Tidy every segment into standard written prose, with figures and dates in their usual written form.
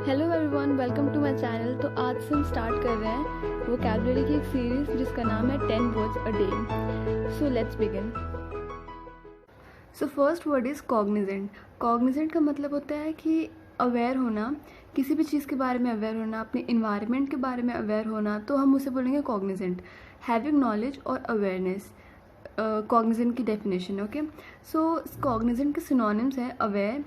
Hello everyone, welcome to my channel. तो आज से हम स्टार्ट कर रहे हैं वोकैबुलरी की एक सीरीज़ जिसका नाम है 10 words a day. So let's begin. So first word is Cognizant. Cognizant का मतलब होता है कि अवेयर होना, किसी भी चीज़ के बारे में अवेयर होना, अपने इन्वायरमेंट के बारे में अवेयर होना, तो हम उसे बोलेंगे कॉग्निजेंट। हैविंग नॉलेज और अवेयरनेस, कॉग्निजेंट की डेफिनेशन। ओके, सो कॉग्निजेंट के सिनोनिम्स हैं अवेयर,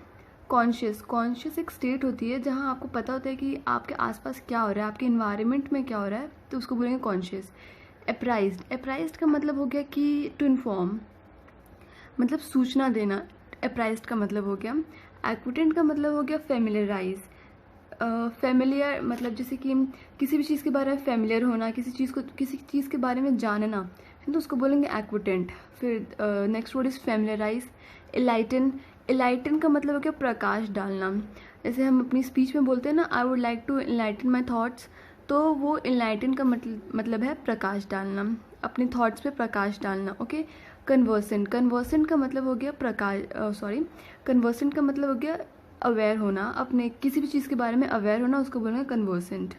कॉन्शियस। कॉन्शियस एक स्टेट होती है जहाँ आपको पता होता है कि आपके आसपास क्या हो रहा है, आपके इन्वायरमेंट में क्या हो रहा है, तो उसको बोलेंगे कॉन्शियस। अप्राइज्ड, अप्राइज्ड का मतलब हो गया कि टू इन्फॉर्म, मतलब सूचना देना। अप्राइज्ड का मतलब हो गया। एक्विटेंट का मतलब हो गया फेमिलियराइज। फेमिलियर मतलब जैसे कि किसी भी चीज़ के बारे में फेमिलियर होना, किसी चीज़ के बारे में जानना है, तो उसको बोलेंगे एक्विटेंट। फिर नेक्स्ट वर्ड इज़ फेमिलियराइज। इलाइटन, इलाइटन का मतलब हो गया प्रकाश डालना। जैसे हम अपनी स्पीच में बोलते हैं ना, I would like to enlighten my thoughts, तो वो इनलाइटन का मतलब है प्रकाश डालना, अपने थॉट्स पे प्रकाश डालना। ओके, कन्वर्सेंट, कन्वर्सेंट का मतलब हो गया कन्वर्सेंट का मतलब हो गया अवेयर होना, अपने किसी भी चीज़ के बारे में अवेयर होना, उसको बोलेंगे कन्वर्सेंट।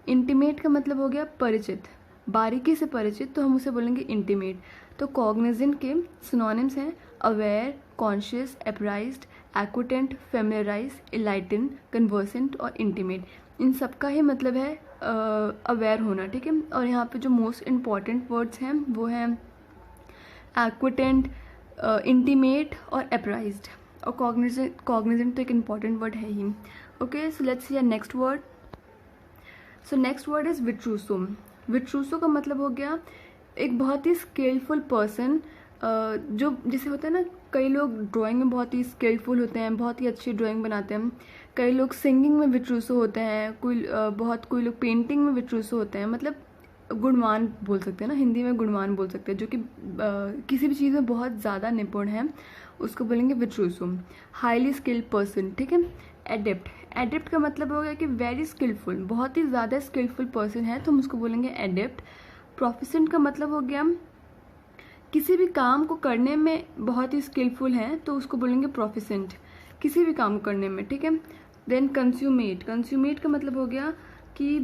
इंटीमेट का मतलब हो गया परिचित, बारीकी से परिचित, तो हम उसे बोलेंगे इंटीमेट। तो कॉग्निजेंट के सिनोनिम्स हैं अवेयर, कॉन्शियस, अप्राइज्ड, एक्विटेंट, फेमिलियराइज, इलाइटन, कन्वर्सेंट और इंटीमेट। इन सब का ही मतलब है अवेयर होना। ठीक है, और यहाँ पे जो मोस्ट इम्पॉर्टेंट वर्ड्स हैं वो हैं एक्विटेंट, इंटीमेट और अप्राइज्ड। और कॉग्निजेंट तो एक इम्पॉर्टेंट वर्ड है ही। Okay, so let's see next word. So next word is विट्रूसो। विट्रूसो का मतलब हो गया एक बहुत ही स्किलफुल पर्सन। जो जैसे होता है ना, कई लोग ड्राइंग में बहुत ही स्किलफुल होते हैं, बहुत ही अच्छी ड्राइंग बनाते हैं। कई लोग सिंगिंग में विट्रूसो होते हैं, कोई लोग पेंटिंग में विट्रूसो होते हैं, मतलब गुणवान बोल सकते हैं ना, हिंदी में गुणवान बोल सकते हैं, जो कि किसी भी चीज़ में बहुत ज़्यादा निपुण है, उसको बोलेंगे विट्रूसो। Highly skilled person. ठीक है, एडेप्ट, एडेप्ट का मतलब हो गया कि वेरी स्किलफुल, बहुत ही ज़्यादा स्किलफुल पर्सन है, तो हम उसको बोलेंगे एडेप्ट। प्रोफिशेंट का मतलब हो गया किसी भी काम को करने में बहुत ही स्किलफुल हैं, तो उसको बोलेंगे प्रोफिशेंट, किसी भी काम को करने में। ठीक है, देन कंज्यूमेट, कंज्यूमेट का मतलब हो गया कि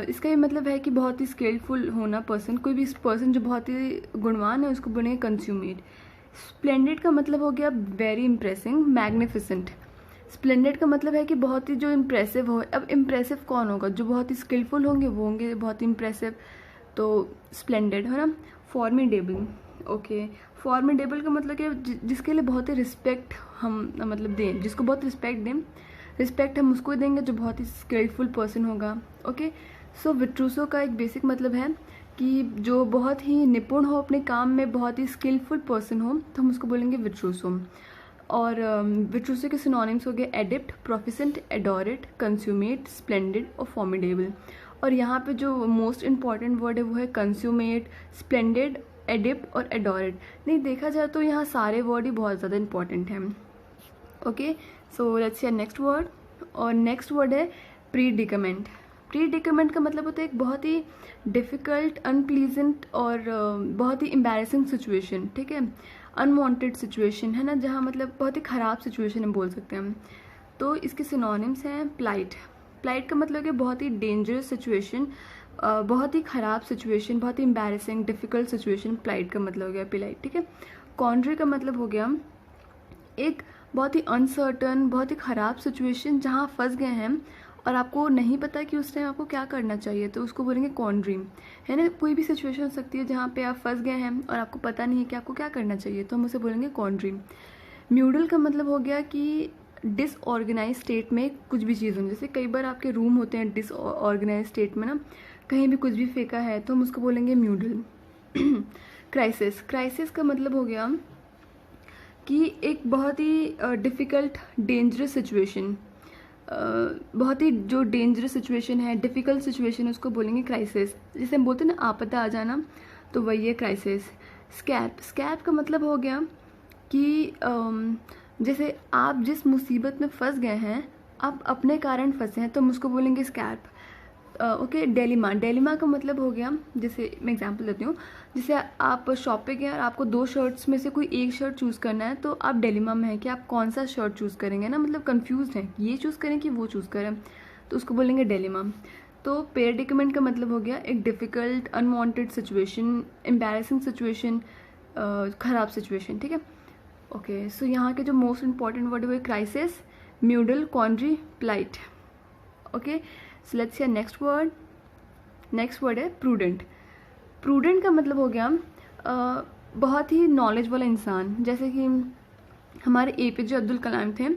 इसका ये मतलब है कि बहुत ही स्किलफुल होना पर्सन, कोई भी पर्सन जो बहुत ही गुणवान है, उसको बोलेंगे कंज्यूमेट। स्प्लेंडेड का मतलब हो गया वेरी इम्प्रेसिंग, मैग्निफिसेंट। स्प्लेंडेड का मतलब है कि बहुत ही जो इम्प्रेसिव हो। अब इम्प्रेसिव कौन होगा? जो बहुत ही स्किलफुल होंगे वो होंगे बहुत ही इम्प्रेसिव, तो स्प्लेंडेड है ना। फॉर्मिडेबल, ओके, फॉर्मिडेबल का मतलब क्या, जिसके लिए बहुत ही रिस्पेक्ट हम मतलब दें, जिसको बहुत रिस्पेक्ट दें, रिस्पेक्ट हम उसको देंगे जो बहुत ही स्किलफुल पर्सन होगा। ओके, सो विट्रूसो का एक बेसिक मतलब है कि जो बहुत ही निपुण हो अपने काम में, बहुत ही स्किलफुल पर्सन हो, तो हम उसको बोलेंगे विट्रूसो। और विट्रूसो के सिनोनिम्स हो गए एडिप्ट, प्रोफिशेंट, एडोरेट, कंज्यूमेट, स्प्लेंडेड और फॉर्मिडेबल। और यहाँ पे जो मोस्ट इम्पॉर्टेंट वर्ड है वो है कंज्यूमेट, स्प्लेंडेड, एडिप्ट और एडोरेट। नहीं, देखा जाए तो यहाँ सारे वर्ड ही बहुत ज़्यादा इंपॉर्टेंट हैं। Okay, so let's see next word. और नेक्स्ट वर्ड है प्रीडिकमेंट। प्रीडिकमेंट का मतलब होता है एक बहुत ही डिफ़िकल्ट, अनप्लीजेंट और बहुत ही एम्बैरेसिंग सिचुएशन। ठीक है, अनवांटेड सिचुएशन है ना, जहाँ मतलब बहुत ही ख़राब सिचुएशन हम बोल सकते हैं। तो इसके सिनोनिम्स हैं प्लाइट। प्लाइट का मतलब है बहुत ही डेंजरस सिचुएशन, बहुत ही ख़राब सिचुएशन, बहुत ही एम्बैरेसिंग, डिफ़िकल्ट सिचुएशन, प्लाइट का मतलब हो गया प्लाइट। ठीक है, कॉन्ट्री का मतलब हो गया एक बहुत ही अनसर्टन, बहुत ही ख़राब सिचुएशन जहाँ फंस गए हैं और आपको नहीं पता कि उस टाइम आपको क्या करना चाहिए, तो उसको बोलेंगे कॉन्ड्रीम। है ना, कोई भी सिचुएशन हो सकती है जहाँ पे आप फंस गए हैं और आपको पता नहीं है कि आपको क्या करना चाहिए, तो हम उसे बोलेंगे कॉन्ड्रीम। म्यूडल का मतलब हो गया कि डिसऑर्गेनाइज स्टेट में कुछ भी चीज़ हो, जैसे कई बार आपके रूम होते हैं डिसऑर्गेनाइज स्टेट में ना, कहीं भी कुछ भी फेंका है, तो हम उसको बोलेंगे म्यूडल। क्राइसिस, क्राइसिस का मतलब हो गया कि एक बहुत ही डिफ़िकल्ट, डेंजरस सिचुएशन, बहुत ही जो डेंजरस सिचुएशन है, डिफ़िकल्ट सिचुएशन है, उसको बोलेंगे क्राइसिस। जैसे हम बोलते हैं ना आपदा आ जाना, तो वही है क्राइसिस। स्कैप, स्कैप का मतलब हो गया कि जैसे आप जिस मुसीबत में फंस गए हैं, आप अपने कारण फंसे हैं, तो हम उसको बोलेंगे स्कैप। Okay, dilemma. डेलिमा का मतलब हो गया, जैसे मैं एग्जांपल देती हूँ, जैसे आप शॉप पे गए और आपको 2 शर्ट्स में से कोई एक शर्ट चूज़ करना है, तो आप डेलिमा में है कि आप कौन सा शर्ट चूज़ करेंगे ना, मतलब कंफ्यूज हैं ये चूज़ करें कि वो चूज़ करें, तो उसको बोलेंगे डेलिमा। तो पेडिकमेंट का मतलब हो गया एक difficult, unwanted situation, embarrassing situation, ख़राब सिचुएशन, ठीक है। ओके, सो यहाँ के जो मोस्ट इंपॉर्टेंट वर्ड हुए crisis, muddle, quandary, plight. Okay, so let's see next word. Next word है प्रूडेंट। प्रूडेंट का मतलब हो गया बहुत ही नॉलेज वाला इंसान, जैसे कि हमारे APJ अब्दुल कलाम थे,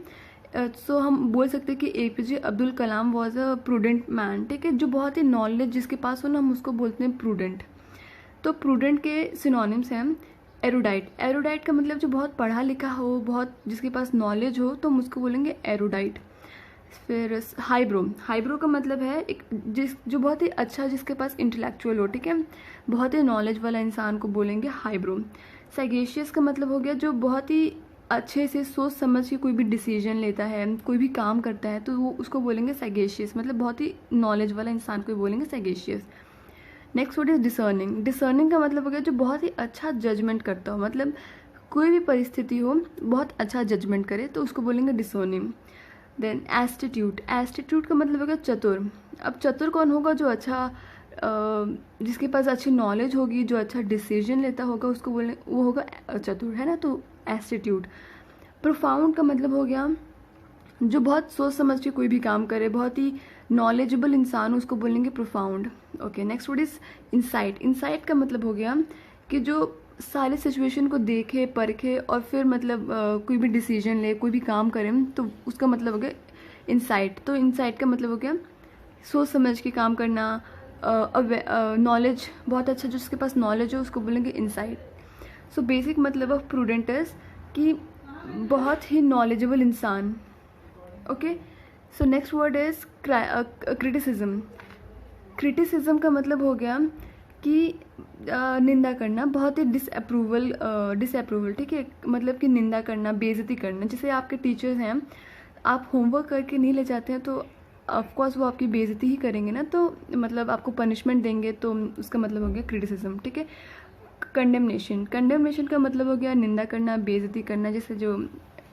सो हम बोल सकते हैं कि APJ Abdul Kalam was a prudent man, ठीक है। जो बहुत ही नॉलेज जिसके पास हो ना, हम उसको बोलते हैं प्रूडेंट। तो प्रूडेंट के सिनोनिम्स हैं एरोडाइट। एरोडाइट का मतलब जो बहुत पढ़ा लिखा हो, बहुत जिसके पास नॉलेज हो, तो हम उसको बोलेंगे एरोडाइट। फिर हाईब्रो। हाईब्रो का मतलब है एक जो बहुत ही अच्छा, जिसके पास इंटेलेक्चुअल हो, ठीक है, बहुत ही नॉलेज वाला इंसान को बोलेंगे हाईब्रो। सैगेशियस का मतलब हो गया जो बहुत ही अच्छे से सोच समझ के कोई भी डिसीजन लेता है, कोई भी काम करता है, तो वो उसको बोलेंगे सैगेशियस, मतलब बहुत ही नॉलेज वाला इंसान को बोलेंगे sagacious. Next word is discerning. Discerning का मतलब हो गया जो बहुत ही अच्छा जजमेंट करता हो, मतलब कोई भी परिस्थिति हो बहुत अच्छा जजमेंट करे, तो उसको बोलेंगे डिसर्निंग। देन एस्टिट्यूट। एस्टिट्यूट का मतलब होगा चतुर। अब चतुर कौन होगा? जो अच्छा जिसके पास अच्छी नॉलेज होगी, जो अच्छा डिसीजन लेता होगा, उसको बोले वो होगा चतुर, है ना। तो एस्टिट्यूट। प्रोफाउंड का मतलब हो गया जो बहुत सोच समझ के कोई भी काम करे, बहुत ही नॉलेजेबल इंसान, उसको बोलेंगे profound. Okay, next word is insight. Insight का मतलब हो गया कि जो सारे सिचुएशन को देखे, परखे और फिर मतलब कोई भी डिसीजन ले, कोई भी काम करे, तो उसका मतलब हो गया इंसाइट। तो इंसाइट का मतलब हो गया सोच समझ के काम करना, नॉलेज बहुत अच्छा, जिसके पास नॉलेज हो उसको बोलेंगे इंसाइट। सो बेसिक मतलब ऑफ प्रूडेंट इज कि बहुत ही नॉलेजेबल इंसान। Okay, so next word is criticism. Criticism का मतलब हो गया कि निंदा करना, बहुत ही डिसअप्रूवल, ठीक है, मतलब कि निंदा करना, बेइज्जती करना। जैसे आपके टीचर्स हैं, आप होमवर्क करके नहीं ले जाते हैं, तो ऑफकोर्स वो आपकी बेइज्जती ही करेंगे ना, तो मतलब आपको पनिशमेंट देंगे, तो उसका मतलब हो गया क्रिटिसिज्म, ठीक है। कंडेमनेशन। कंडेमनेशन का मतलब हो गया निंदा करना, बेइज्जती करना। जैसे जो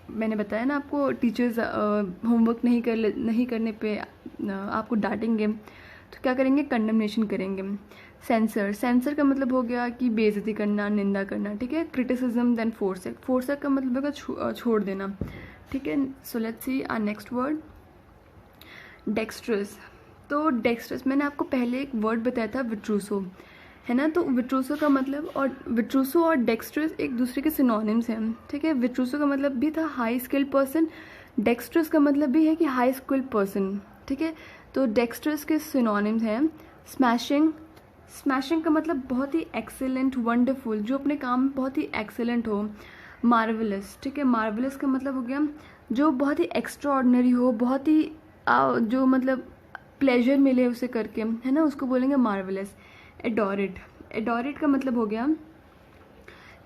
मैंने बताया ना आपको, टीचर्स होमवर्क नहीं करने पे आपको डांटेंगे, तो क्या करेंगे? कंडेमनेशन करेंगे। सेंसर। सेंसर का मतलब हो गया कि बेइज्जती करना, निंदा करना, ठीक है। क्रिटिसिज्म। देन फोर्सेक। फोर्सेक का मतलब होगा छोड़ देना, ठीक है। So let's see our next word, dexterous. तो डेक्स्ट्रस मैंने आपको पहले एक वर्ड बताया था विट्रूसो, है ना। तो विट्रूसो का मतलब, और विट्रूसो और डेक्स्ट्रस एक दूसरे के सिनोनिम्स हैं, ठीक है। विट्रूसो का मतलब भी था हाई स्किल्ड पर्सन, डेक्स्ट्रस का मतलब भी है कि हाई स्किल्ड पर्सन, ठीक है। तो डेक्स्ट्रस के सिनोनिम्स हैं स्मैशिंग। स्मैशिंग का मतलब बहुत ही एक्सेलेंट, वंडरफुल, जो अपने काम में बहुत ही एक्सेलेंट हो। मार्वलस, ठीक है। मार्वलस का मतलब हो गया जो बहुत ही एक्स्ट्रा ऑर्डिनरी हो, बहुत ही जो मतलब प्लेजर मिले उसे करके, है ना, उसको बोलेंगे मार्वलस। एडोरेट। एडोरेट का मतलब हो गया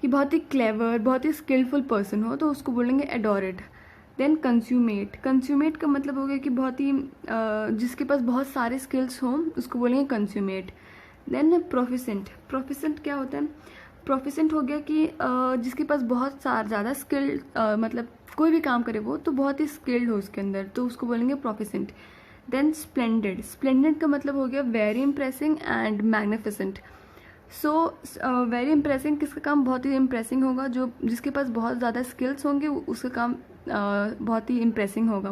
कि बहुत ही क्लेवर, बहुत ही स्किलफुल पर्सन हो, तो उसको बोलेंगे एडोरेट। Then consummate. कंज्यूमेट का मतलब हो गया कि बहुत ही जिसके पास बहुत सारे स्किल्स हों, उसको बोलेंगे कंज्यूमेट। देन प्रोफिसेंट। प्रोफिसेंट क्या होता है? प्रोफिसेंट हो गया कि जिसके पास बहुत ज़्यादा स्किल, मतलब कोई भी काम करे वो, तो बहुत ही स्किल्ड हो उसके अंदर, तो उसको बोलेंगे प्रोफिसेंट। Then splendid. स्प्लेंडेड का मतलब हो गया very impressing and magnificent. So very impressing, किसका काम बहुत ही इंप्रेसिंग होगा? जो जिसके पास बहुत ज़्यादा स्किल्स होंगे, उसका काम बहुत ही इंप्रेसिंग होगा,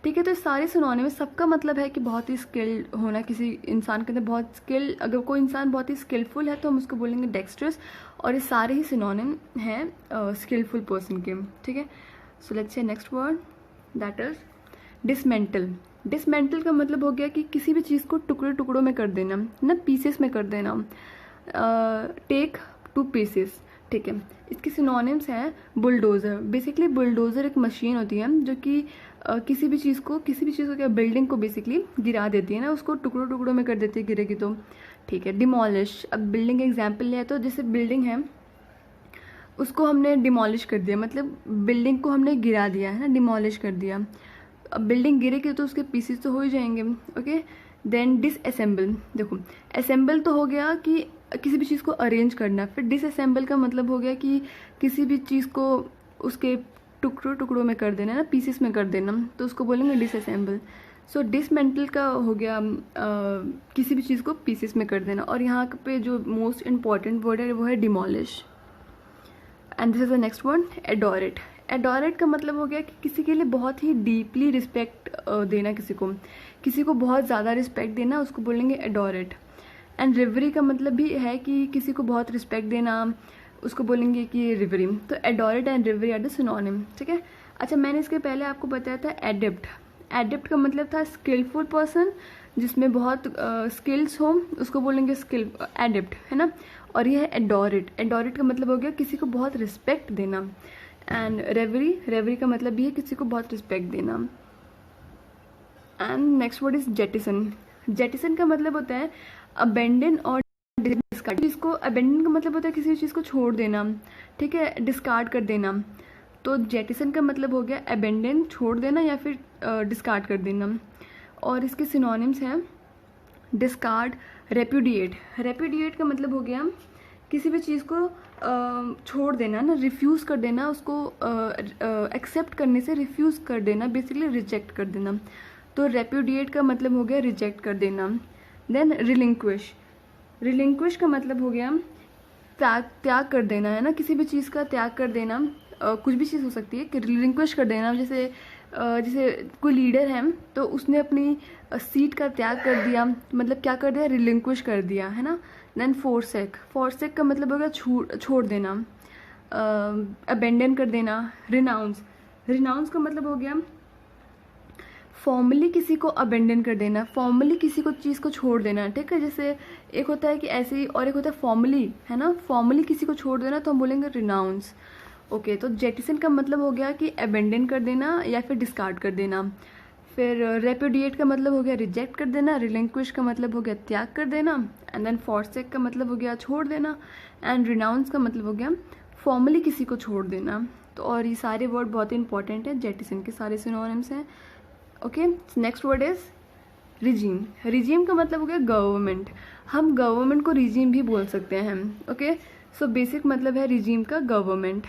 ठीक है। तो सारे सिनोनिम, सबका मतलब है कि बहुत ही स्किल्ड होना, किसी इंसान के अंदर बहुत स्किल, अगर कोई इंसान बहुत ही स्किलफुल है तो हम उसको बोलेंगे डेक्स्ट्रस, और ये सारे ही सिनोनिम हैं स्किलफुल पर्सन के, ठीक है। So let's say next word, that is dismantle. Dismantle का मतलब हो गया कि किसी भी चीज़ को टुकड़े टुकड़ों में कर देना, ना, पीसेस में कर देना, टेक टू पीसेस, ठीक है। इसके सिनोनिम्स हैं बुलडोज़र। बेसिकली बुलडोज़र एक मशीन होती है जो कि किसी भी चीज़ को क्या, बिल्डिंग को बेसिकली गिरा देती है ना, उसको टुकड़ों टुकड़ों में कर देती है गिरेगी तो, ठीक है। डिमोलिश। अब बिल्डिंग एग्जाम्पल लिया, तो जैसे बिल्डिंग है उसको हमने डिमोलिश कर दिया, मतलब बिल्डिंग को हमने गिरा दिया, है ना, डिमोलिश कर दिया। अब बिल्डिंग गिरेगी तो उसके पीसेस तो हो ही जाएंगे, ओके। देन डिसअसेंबल, देखो असेंबल तो हो गया कि किसी भी चीज़ को अरेंज करना, फिर डिसअसेंबल का मतलब हो गया कि किसी भी चीज़ को उसके टुकड़ों में कर देना, ना पीसेस में कर देना, तो उसको बोलेंगे डिसअसेंबल। सो डिसमेंटल का हो गया किसी भी चीज़ को पीसेस में कर देना। और यहाँ पे जो मोस्ट इम्पॉर्टेंट वर्ड है वो है demolish. And this is the next one, adorate. Adorate का मतलब हो गया कि किसी के लिए बहुत ही डीपली रिस्पेक्ट देना, किसी को बहुत ज़्यादा रिस्पेक्ट देना, उसको बोलेंगे एडोरेट। एंड रिवरी का मतलब भी है कि किसी को बहुत रिस्पेक्ट देना, उसको बोलेंगे कि रिवरी। तो एडोरेट एंड रिवरी आर द सिनोनिम, ठीक है। अच्छा, मैंने इसके पहले आपको बताया था एडेप्ट। एडेप्ट का मतलब था स्किलफुल पर्सन, जिसमें बहुत स्किल्स हो, उसको बोलेंगे स्किल एडेप्ट, है ना। और ये है एडोरेट। एडोरेट का मतलब हो गया किसी को बहुत रिस्पेक्ट देना। एंड रेवरी का मतलब भी है किसी को बहुत रिस्पेक्ट देना। And next word is jettison. Jettison का मतलब होता है अबेंडन और डिस्कार्ड। इसको अबेंडन का मतलब होता है किसी चीज़ को छोड़ देना, ठीक है, डिस्कार्ड कर देना। तो जेटिसन का मतलब हो गया अबेंडन, छोड़ देना, या फिर डिस्कार्ड कर देना। और इसके सिनोनिम्स हैं डिस्कार्ड, रेप्यूडिएट। रेप्यूडिएट का मतलब हो गया किसी भी चीज़ को छोड़ देना, ना, रिफ्यूज़ कर देना, उसको एक्सेप्ट करने से रिफ्यूज़ कर देना, बेसिकली रिजेक्ट कर देना। तो रेप्यूडिएट का मतलब हो गया रिजेक्ट कर देना। Then relinquish. रिलिंक्विश का मतलब हो गया त्याग कर देना, है ना, किसी भी चीज़ का त्याग कर देना। कुछ भी चीज़ हो सकती है कि रिलिंक्विश कर देना। जैसे कोई लीडर है तो उसने अपनी सीट का त्याग कर दिया, मतलब क्या कर दिया, रिलिंक्विश कर दिया, है ना। Then forsake. फोरसेक का मतलब हो गया छोड़ देना, अबेंडन कर देना। रिनाउंस। रिनाउंस का मतलब हो गया फॉर्मली किसी को अबेंडन कर देना, फॉर्मली किसी को चीज़ को छोड़ देना, ठीक है। जैसे एक होता है कि ऐसे ही, और एक होता है फॉर्मली, है ना, फॉर्मली किसी को छोड़ देना, तो हम बोलेंगे रिनाउंस। ओके, तो जेटिसन का मतलब हो गया कि अबेंडन कर देना या फिर डिस्कार्ड कर देना। फिर रेप्यूडिएट का मतलब हो गया रिजेक्ट कर देना। रिलिंक्विश का मतलब हो गया त्याग कर देना। एंड देन फॉरसेक का मतलब हो गया छोड़ देना। एंड रिनाउंस का मतलब हो गया फॉर्मली किसी को छोड़ देना। तो और ये सारे वर्ड बहुत ही इंपॉर्टेंट है, जेटिसन के सारे सिनोनिम्स हैं। Okay, next word is regime. Regime का मतलब हो गया गवर्नमेंट। हम गवर्नमेंट को रिजीम भी बोल सकते हैं। ओके, सो बेसिक मतलब है रिजीम का गवर्नमेंट।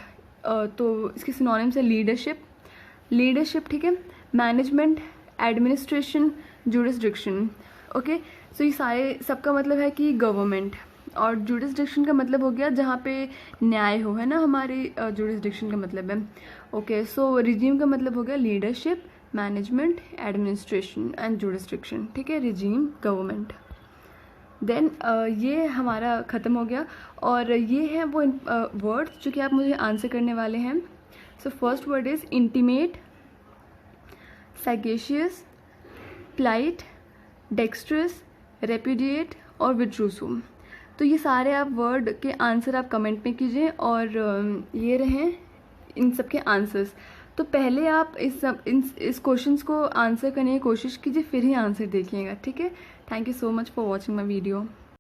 तो इसके सिनोनिम्स है लीडरशिप, ठीक है, मैनेजमेंट, एडमिनिस्ट्रेशन, जुरिस्डिक्शन। ओके, सो ये सारे सबका मतलब है कि गवर्नमेंट। और जुरिस्डिक्शन का मतलब हो गया जहाँ पे न्याय हो, है ना, हमारे जुरिस्डिक्शन का मतलब है। ओके, सो रिजीम का मतलब हो गया leadership, management, administration and jurisdiction, ठीक है, रिजीम, गवर्नमेंट। देन ये हमारा ख़त्म हो गया। और ये है वो वर्ड्स जो कि आप मुझे आंसर करने वाले हैं। So first word is intimate, sagacious, plight, dextrous, repudiate और विट्रूसुम। तो ये सारे आप वर्ड के आंसर आप कमेंट में कीजिए। और ये रहे इन सब के आंसर्स। तो पहले आप इस क्वेश्चंस को आंसर करने की कोशिश कीजिए, फिर ही आंसर देखिएगा, ठीक है। Thank you so much for watching my video.